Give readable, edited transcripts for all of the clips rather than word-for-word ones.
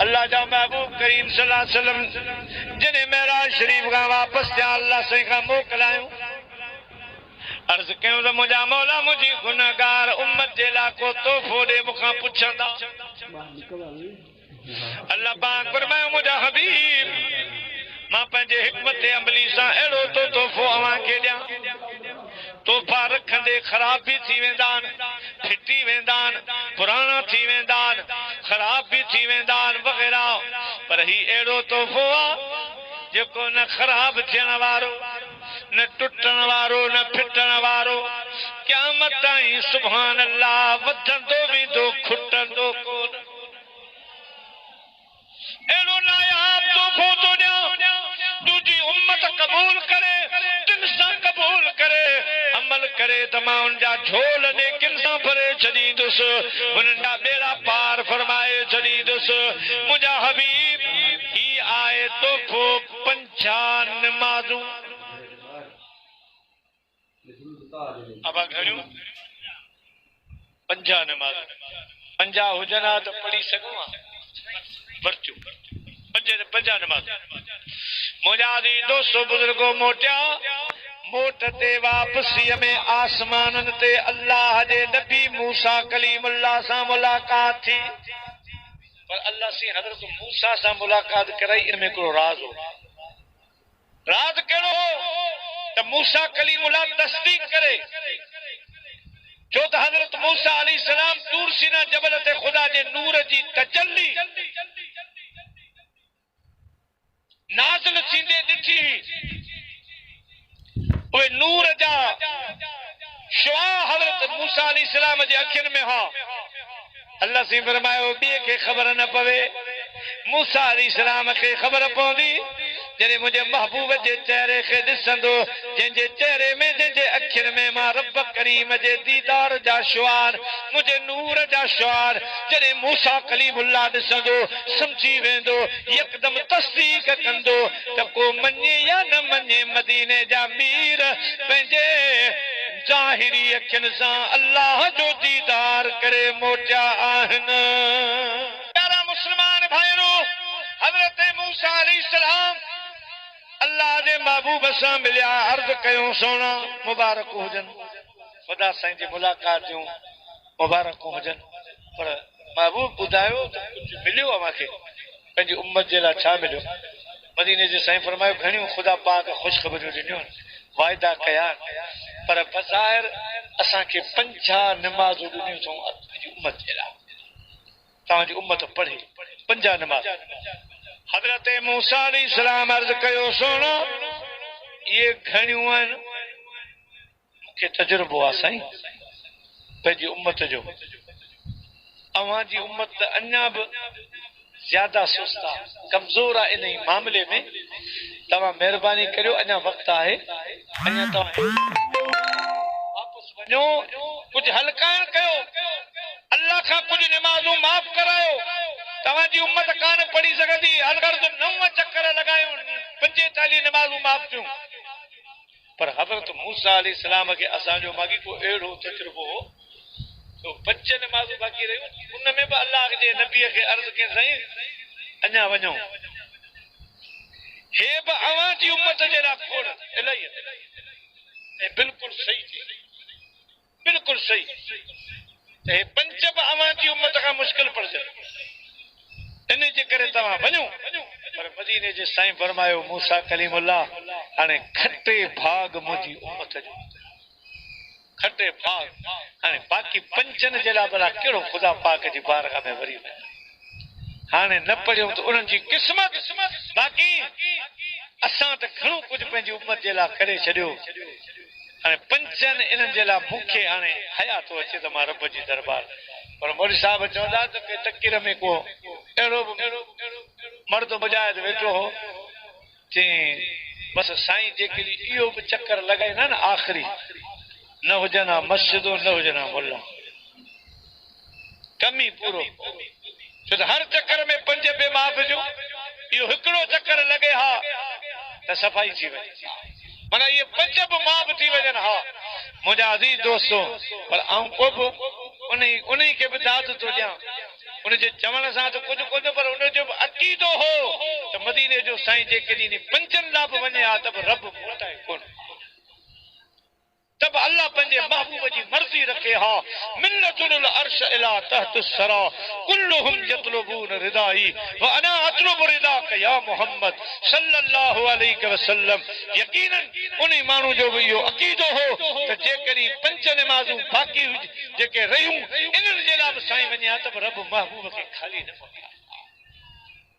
अल्लाह जा महबूब करीम सल्लल्लाहु अलैहि वसल्लम जने मेराज शरीफ का वापस जा अल्लाह से का मोकलायो अर्ज कयो तो मुझा मौला मुझी गुनाहगार उम्मत जे लाको तोहफो दे मुखा पुछंदा अल्लाह पाक फरमायो मुझा हबीब मां पंहिंजे हिकमत अमली सां अहिड़ो तो तोहफो अवां खे ॾियां तोहफा रखंदे खराब भी थी वेंदान फिटी वेंदान पुराना थी वेंदान खराब भी थी वेंदान वगैरह पर ही अहिड़ो तोहफो आहे जेको न खराब थियण वारो न टुटण वारो न फिटण वारो क़यामत ताईं सुभान अल्लाह वधंदो वेंदो खुटंदो कोन अहिड़ो नायाब तोहफो थो ॾियां तुंहिंजी उम्मत क़बूल करे दिल सां क़बूल करे अमल करे त मां उन जा झोल ने किन सां भरे छॾींदुसि उन्हनि जा बेड़ा पार फरमाए छॾींदुसि मुंहिंजा हबीब ही आहे तोहफो 50 नमाज़ूं अब घणियूं 50 नमाज़ 50 हुजनि हा त पढ़ी सघूं हा वर्चू 50 नमाज़ मुंहिंजा दी दोस्तो बुजुर्गो मोटिया मोट ते वापसीअ में आसमाननि ते अल्लाह जे नबी मूसा कलीमुल्लाह सां मुलाकात थी पर अल्लाह से हज़रत मूसा सां मुलाकात कराई इन में हिकिड़ो राज़ हो राज़ कहिड़ो त मूसा कलीमुल्लाह तस्दीक करे छो त हज़रत मूसा अलैहिस्सलाम तूर सीना जबल ते ख़ुदा जे नूर जी तजल्ली नाज़िल थींदे ॾिठी उहे नूर जा शुआ हज़रत मूसा अलैहिस्सलाम जे अखियुनि में हा अल्लाह से फरमायो ॿिए खे ख़बर न पवे मूसा अलैहिस्सलाम खे ख़बर पवंदी जॾहिं मुंहिंजे महबूब जे चेहरे खे ॾिसंदो जंहिंजे चेहरे में जंहिंजे अखियुनि में मां रब करीम जे दीदार जा शुआर मुंहिंजे नूर जा शुआर जॾहिं मूसा कलीमुल्लाह ॾिसंदो सम्झी वेंदो यकदम तस्दीक कंदो त को मञे या न मञे मदीने जा मीर पंहिंजे ज़ाहिरी अखियुनि सां अल्लाह जो दीदार करे मोटिया आहिनि प्यारा मुस्लमान भाइरो हज़रत मूसा अलैहिस्सलाम अल्लाह जे महबूब सां मिलिया अर्ज़ कयो सोना मुबारक हुजनि खुदा साईं जी मुलाकात जूं मुबारक हुजनि पर महबूब ॿुधायो त कुझु मिलियो आहे मूंखे पंहिंजी उम्मत जे लाइ छा मिलियो मदीने जे साईं फरमायो घणियूं ख़ुदा पाक ख़ुशख़बरियूं ॾिनियूं वाइदा कया पर बज़ाहिर असांखे 50 नमाज़ूं ॾिनियूं अथऊं पंहिंजी उम्मत जे लाइ तव्हांजी उम्मत पढ़े 50 नमाज़ हज़रत मूसा अलैहिस्सलाम अर्ज़ कयो सोनो ये घणियूं आहिनि मूंखे तजुर्बो आहे साईं पंहिंजी उम्मत जो अवां जी उम्मत अञा बि ज्यादा सुस्त आहे कमज़ोर आहे इन ई मामले में तव्हां महिरबानी करियो अञा वक़्तु आहे अञा तव्हां वापसि वञो कुझु हलकाइण कयो अल्लाह खां कुझु नमाज़ूं माफ़ करायो तव्हांजी उम्मत कान पढ़ी सघंदी हर 9 चक्कर लॻायूं 45 नमाज़ूं माफ़ थियूं पर हज़रत मूसा अलैहिस्सलाम खे असांजो मागी को अहिड़ो तजुर्बो हो तो 5 नमाज़ूं बाक़ी रहियूं उन में बि अल्लाह जे नबीअ खे अर्ज़ कयईं साईं अञा वञो हे बि अवां जी उम्मत जे लाइ खोड़ इलाही ऐं बिल्कुलु सही थी बिल्कुलु सही हे 5 बि अवां जी उम्मत खां मुश्किल पड़जनि इन जे करे तव्हां वञो पर मदीने जे साईं फरमायो मूसा कलीमुल्लाह हाणे खटे भाग मुंहिंजी उम्मत जो खटे भाग हाणे बाक़ी 5 जे लाइ भला कहिड़ो ख़ुदा पाक जी बारगाह में वरी वञे हाणे न पढ़ियो त उन्हनि जी क़िस्मत बाक़ी असां त घणो कुझु पंहिंजी उम्मत जे लाइ करे छॾियो हाणे 5 इन्हनि जे लाइ मूंखे हाणे हया थो अचे त मां रब जी दरबार पर मौलवी साहब चवंदा त के तकीर में को अहिड़ो मर्द बुझाए त वेठो हो चई बसि साईं जेके इहो बि चकर लॻाईंदा न आख़िरी न हुजनि हा मस्जिदो न हुजनि हा मुल्ला कम ई पूरो छो त हर चकर में 5 बे माफ़ जो इहो हिकिड़ो चकर लॻे हा त सफ़ाई थी वञे माना इहे 5 बि माफ़ थी वञनि हा मुंहिंजा अज़ीज़ दोस्तो पर आऊं को बि उन खे बि दाद थो ॾियां उन जे चवण सां त कुझु कुझु पर उन जो अक़ीदो हो त मदीने जो साईं जेके ॾींहुं पंजनि लाइ बि वञे हा त बि रब मोटाए कोन तब अल्लाह पंहिंजे महबूब जी मर्ज़ी रखे हा मिन्नतुल अर्श इला तहत सरा कुल्लुहुम यतलबून रिदाई व अना अतलबु रिदाक या मोहम्मद सल्लल्लाहु अलैहि वसल्लम यकीनन उन माण्हू जो भी इहो अक़ीदो हो त जेकॾहिं पंज नमाज़ूं बाक़ी जेके रहियूं इन्हनि जे लाइ बि साईं वञे हा त बि रब महबूब खे ख़ाली न फरमाए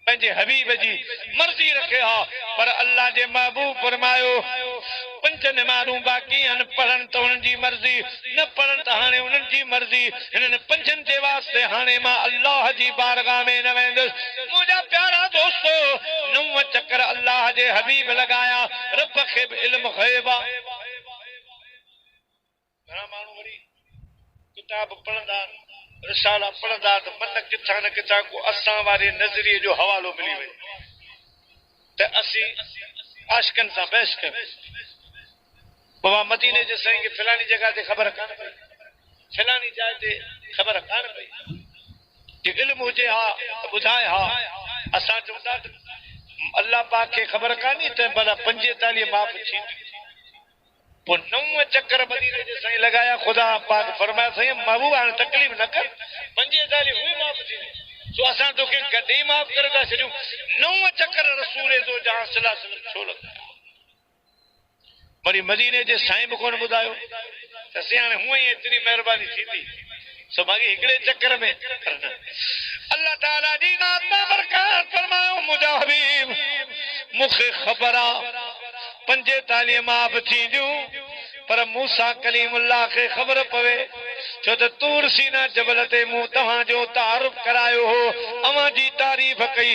पंहिंजे हबीब जी मर्ज़ी रखे हा पर अल्लाह जे महबूब फरमायो पंज नमाज़ूं बाक़ी आहिनि पढ़नि त उन्हनि जी मर्ज़ी न पढ़नि त हाणे उन्हनि जी मर्ज़ी हिननि पंजनि जे वास्ते हाणे मां अल्लाह जी बारगाह में न वेंदुसि मुंहिंजा प्यारा दोस्तो 9 चकर अल्लाह जे हबीब लगाया रब खे बि इल्म ग़ैब आहे घणा माण्हू वरी किताब पढ़ंदा रिसाला पढ़ंदा त मन किथां न किथां को असां वारे नज़रिए जो हवालो मिली वञे त असीं आशिकनि सां बहस कयूं बाबा मदीने जे साईं खे फलानी जगह ते ख़बर कान पई फलानी जाइ ते ख़बर कान पई कि इल्म हुजे हा त ॿुधाए हा असां चवंदा अल्लाह पाक खे ख़बर कान्हे त भला 45 माफ़ थींदी वो 9 चक्कर मदीने जे साईं लगाया खुदा पाक फरमाया साईं महबूब हाणे तकलीफ़ न कर 45 हुई माफ़ थींदी सो असां तोखे गॾे माफ़ करे था छॾियूं 9 चक्कर रसूल जो जहां सल्लल्लाहु अलैहि वसल्लम छो लॻाया वरी मदीने जे साईं बि कोन ॿुधायो त असीं हाणे हूअं ई एतिरी महिरबानी थींदी सो बाक़ी हिकिड़े चक्कर में अल्लाह ताला जी नात में बरकत फरमायो मुंहिंजा हबीब मूंखे ख़बर आहे 45 माफ़ थींदियूं पर मूसा कलीमुल्लाह खे ख़बर पवे छो त तूर सीना जबल ते मूं तव्हांजो तारुफ़ करायो हो अवां जी तारीफ़ कई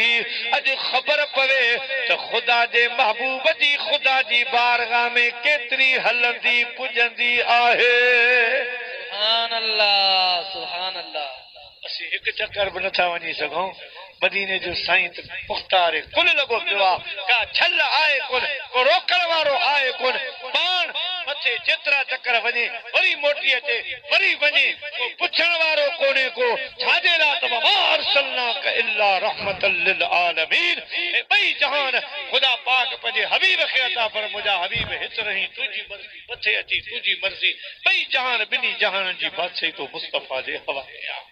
अॼु ख़बर पवे त ख़ुदा जे महबूब जी ख़ुदा जी बारगाह में केतिरी हलंदी पुॼंदी आहे सुभान अल्लाह सुभान अल्लाह असीं हिकु चक्कर बि नथा वञी सघूं मदीने जो साईं त मुख़्तार कुल लॻो पियो आहे का छल आहे कोन को रोकण वारो आहे कोन पाण मथे जेतिरा चक्कर वञे वरी मोटी अचे वरी वञे को पुछण वारो कोन्हे को छाजे लाइ त मा अरसलनाक इल्ला रहमतल लिल आलमीन ॿई जहान ख़ुदा पाक पंहिंजे हबीब खे अता पर मुंहिंजा हबीब हिते रही तुंहिंजी मर्ज़ी मथे अची तुंहिंजी मर्ज़ी ॿई जहान ॿिन्ही जहाननि जी बादशाही तो मुस्तफ़ा जे हवाले आहे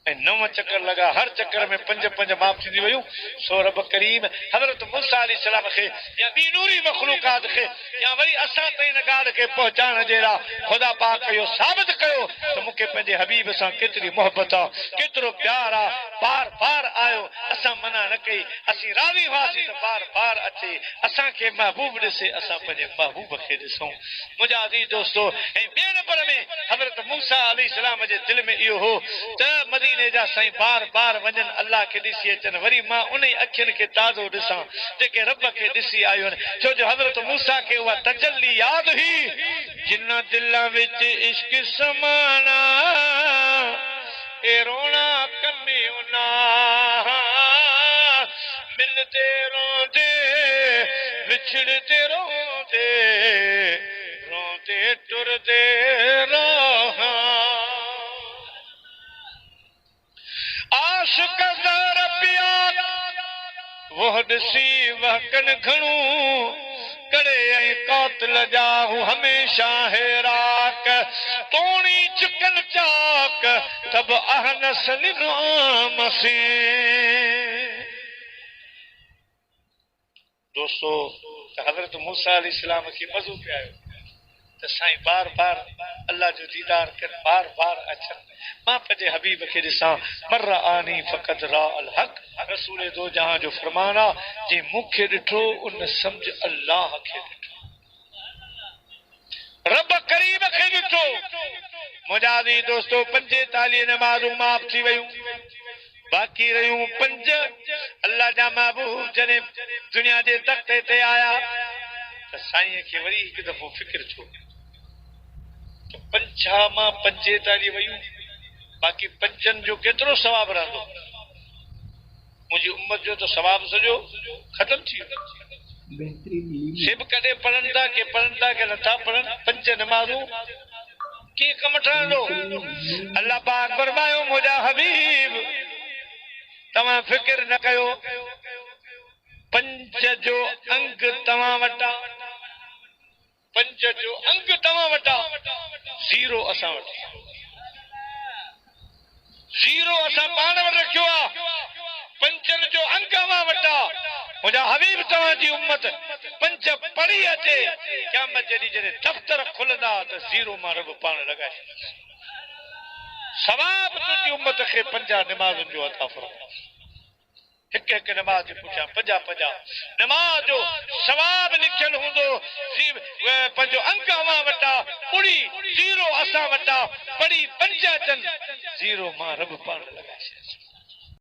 9 चक्कर लगा हर चक्कर में 5 माफ़ थी वयूं सो रब करीम हज़रत मूसा अलैहि सलाम खे या ॿी नूरी मखलूकात खे या वरी असां ताईं ॻाल्हि खे पहुचाइण जे लाइ ख़ुदा पाक इहो साबित कयो त मूंखे पंहिंजे हबीब सां केतिरी मोहबत आहे केतिरो प्यार आहे बार बार आयो असां मना न कई असीं राज़ी हुआसीं त बार बार अचे असांखे महबूब ॾिसे असां पंहिंजे महबूब खे ॾिसूं मुंहिंजा अज़ीज़ दोस्तो ऐं ॿिए नंबर में हज़रत मूसा अलैहि सलाम जे दिलि में इहो हो त मदीने जा साईं बार बार वञनि अल्लाह खे ॾिसी अचनि वरी मां उन अखियुनि खे ताज़ो ॾिसां जेके रब खे ॾिसी आयूं आहिनि छो जो हज़रत मूसा खे उहा तजल्ली यादि हुई जिन दिल विच इश्क समाना ए रोना कमी उना मिलते रोंदे विछड़ते रोंदे रोंदे टुरदे रहा आशिक़ ज़र पिया वो ॾिसी वहकन घणो करे ऐं कातिल जाहू हमेशा हेराक तोणी चुकन चाक तब अहनस लिनामसी दोस्तों हज़रत मूसा अलैहिस्सलाम खे मज़ो पियो आयो त साईं बार बार अल्लाह जो दीदार कर बार बार अचनि मां पंहिंजे हबीब खे ॾिसां मर आनी फ़क़त रा अल हक़ रसूल दो जहां जो फरमान आहे जे मूंखे ॾिठो उन सम्झ अल्लाह खे ॾिठो रब करीम खे ॾिठो मुंहिंजा अज़ीज़ दोस्तो 45 नमाज़ूं माफ़ थी वयूं बाक़ी रहियूं 5 अल्लाह जा महबूब जॾहिं दुनिया जे तख़्ते ते आया त साईं खे वरी हिकु दफ़ो फिक्र छो त 50 मां 45 वयूं बाक़ी 5 जो केतिरो सवाब रहंदो मुंहिंजी उम्मत जो त सवाब सॼो ख़तम थी वियो सिर्फ़ कॾहिं पढ़नि था के नथा पढ़नि 5 नमाज़ूं की कम ठहंदो अल्लाह पाक फरमायो मुंहिंजा हबीब तव्हां फिक्र न कयो पंज जो अंग तव्हां वटा पंज जो अंग तव्हां वटा ज़ीरो असां वटि ज़ीरो असां पाण वटि रखियो आहे पंजनि जो अंग अवां वटा मुंहिंजा हबीब तव्हांजी उम्मत पंज पढ़ी अचे क़यामत जॾहिं जॾहिं दफ़्तर खुलंदा त ज़ीरो मां रब पाण लॻाए छॾींदा सवाब तुंहिंजी उम्मत खे पंजा नमाज़ुनि जो अता फरमाए हिक हिक नमाज जे पुठियां पंजा पंजा नमाज जो सवाब लिखियल हूंदो पंहिंजो अंग अवां वटा ॿुड़ी ज़ीरो असां वटा पढ़ी पंज अचनि ज़ीरो मां रब पाण लॻाए छॾींदा